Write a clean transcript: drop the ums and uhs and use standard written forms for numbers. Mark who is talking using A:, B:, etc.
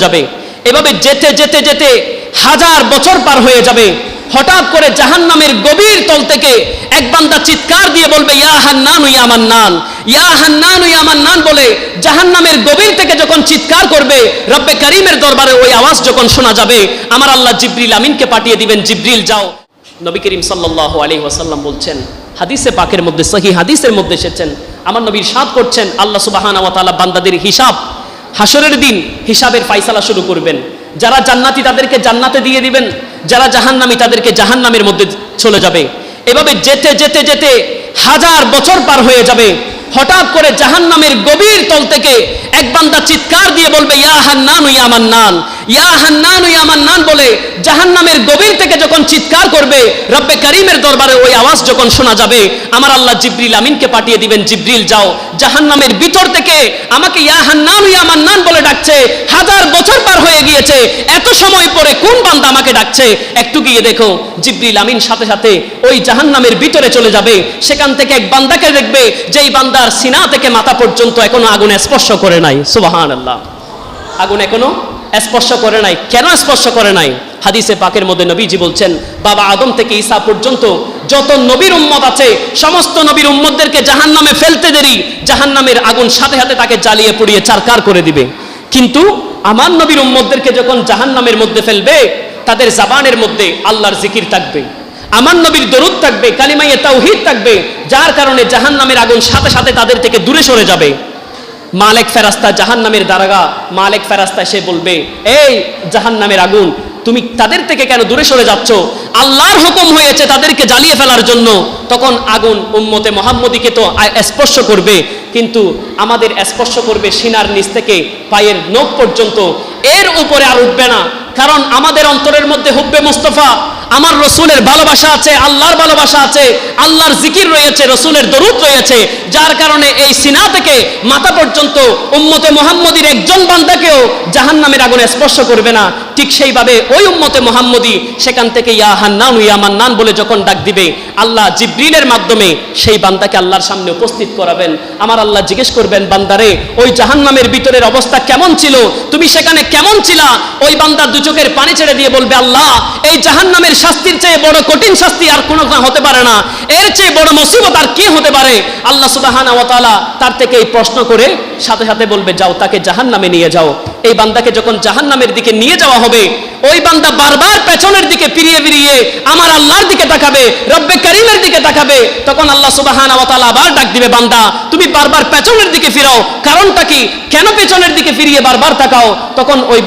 A: যাবে। এভাবে যেতে যেতে যেতে হাজার বছর পার হয়ে যাবে। হঠাৎ করে জাহান্নামের গভীর তল থেকে এক বান্দা চিৎকার দিয়ে বলবে, ইয়া হান্নানু ইয়া মান্নান, ইয়া হান্নানু ইয়া মান্নান বলে জাহান্নামের গভীর থেকে যখন চিৎকার করবে, রব্বে কারীমের দরবারে ওই আওয়াজ যখন শোনা যাবে, আমার আল্লাহ জিবরিল আমিনকে পাঠিয়ে দিবেন, জিবরিল যাও। নবী করিম সাল্লাল্লাহু আলাইহি ওয়াসাল্লাম বলছেন, হাদিসে পাকের মধ্যে, সহিহ হাদিসের মধ্যে এসেছেন, আমার নবী ইরশাদ করছেন, আল্লাহ সুবহানাহু ওয়া তাআলা বান্দাদের হিসাব, হাসরের দিন হিসাবের ফায়সালা শুরু করবেন। যারা জান্নাতি তাদেরকে জান্নাতে দিয়ে দিবেন, যারা জাহান্নামী তাদেরকে জাহান্নামের মধ্যে চলে যাবে। এভাবে যেতে যেতে যেতে হাজার বছর পার হয়ে যাবে। হঠাৎ করে জাহান্নামের গভীর তল থেকে এক বান্দা চিৎকার দিয়ে বলবে, ইয়া হান্নানু ইয়া মান্নান, ইয়া হান্নানু ইয়া মান্নান বলে জাহান্নামের গভীর থেকে যখন চিৎকার করবে, রব্বে কারীমের দরবারে ওই আওয়াজ যখন শোনা যাবে, আমার আল্লাহ জিবরিল আমিনকে পাঠিয়ে দিবেন, জিবরিল যাও। জাহান্নামের ভিতর থেকে আমাকে ইয়া হান্নানু ইয়া মান্নান বলে ডাকছে, হাজার বছর পার হয়ে গিয়েছে, এত সময় পরে কোন বান্দা আমাকে ডাকছে, একটু গিয়ে দেখো। জিবরিল আমিন সাথে সাথে ওই জাহান্নামের ভিতরে চলে যাবে। সেখান থেকে এক বান্দাকে দেখবে, যেই বান্দার সিনা থেকে মাথা পর্যন্ত এখনো আগুন স্পর্শ করে নাই। সুবহানাল্লাহ, আগুন এখনো স্পর্শ করে নাই। কেন স্পর্শ করে নাই? হাদিসে পাকের মধ্যে নবীজি বলছেন, বাবা আদম থেকে ঈসা পর্যন্ত যত নবীর উম্মত আছে, সমস্ত নবীর উম্মতদেরকে জাহান্নামে ফেলতে দেরি, জাহান্নামের আগুন সাথে সাথে তাকে জ্বালিয়ে পুড়িয়ে চারকার করে দিবে। কিন্তু আমার নবীর উম্মতদেরকে যখন জাহান্নামের মধ্যে ফেলবে, তাদের জবানের মধ্যে আল্লাহর জিকির থাকবে, আমার নবীর দরুদ থাকবে, কালিমায়ে তাওহীদ থাকবে, যার কারণে জাহান্নামের আগুন সাথে সাথে তাদের থেকে দূরে সরে যাবে। মালিক ফেরেশতা, জাহান্নামের দারোগা মালিক ফেরেশতা সে বলবে, এই জাহান্নামের আগুন, তুমি তাদের থেকে কেন দূরে সরে যাচ্ছ? আল্লাহর হুকুম হয়েছে তাদেরকে জ্বালিয়ে ফেলার জন্য। তখন আগুন উম্মতে মুহাম্মদীকে তো স্পর্শ করবে, কিন্তু আমাদের স্পর্শ করবে সিনার নিচ থেকে পায়ের নখ পর্যন্ত, এর উপরে আর উঠবে না। কারণ আমাদের অন্তরের মধ্যে হুব্বে মুস্তাফা, আমার রসুলের ভালোবাসা আছে, আল্লাহর ভালোবাসা আছে, আল্লাহর জিকির রয়েছে, রসুলের দরুদ রয়েছে, যার কারণে এই সিনা থেকে মাথা পর্যন্ত উম্মতে মুহাম্মদীর একজন বান্দাকেও জাহান্নামের আগুন স্পর্শ করবে না। ঠিক সেইভাবে ওই উম্মতে মুহাম্মদী সেখান থেকে ইয়া হান্নানু ইয়া মান্নান বলে যখন ডাক দিবে, আল্লাহ জিবরিলের মাধ্যমে সেই বান্দাকে আল্লাহর সামনে উপস্থিত করাবেন। আমার আল্লাহ জিজ্ঞেস করবেন, বান্দারে ওই জাহান্নামের ভিতরের অবস্থা কেমন ছিল, তুমি সেখানে কেমন ছিলা? ওই বান্দা দু চোখের পানি ছেড়ে দিয়ে বলবে, আল্লাহ এই জাহান্নামের শাস্তির চেয়ে বড় কঠিন শাস্তি আর কোনো হতে পারে না, এর চেয়ে বড় মুসিবত আর কি হতে পারে? আল্লাহ সুবহানাহু ওয়া তাআলা তার থেকে এই প্রশ্ন করে সাথে সাথে বলবে, যাও তাকে জাহান্নামে নিয়ে যাও। এই বান্দাকে যখন জাহান্নামের দিকে নিয়ে যাওয়া হবে, ওই বান্দা বারবার পেছনের দিকে ফিরিয়ে ফিরিয়ে আমার আল্লাহর দিকে তাকাবে, রব্বে কারীমের দিকে তাকাবে। তখন আল্লাহ সুবহানাহু ওয়া তাআলা আবার ডাক দিবে, বান্দা তুমি বারবার পেছনের দিকে ফিরাও, কারণটা কি? কেন পেছনের দিকে ফিরিয়ে বারবার তাকাও? তখন ওই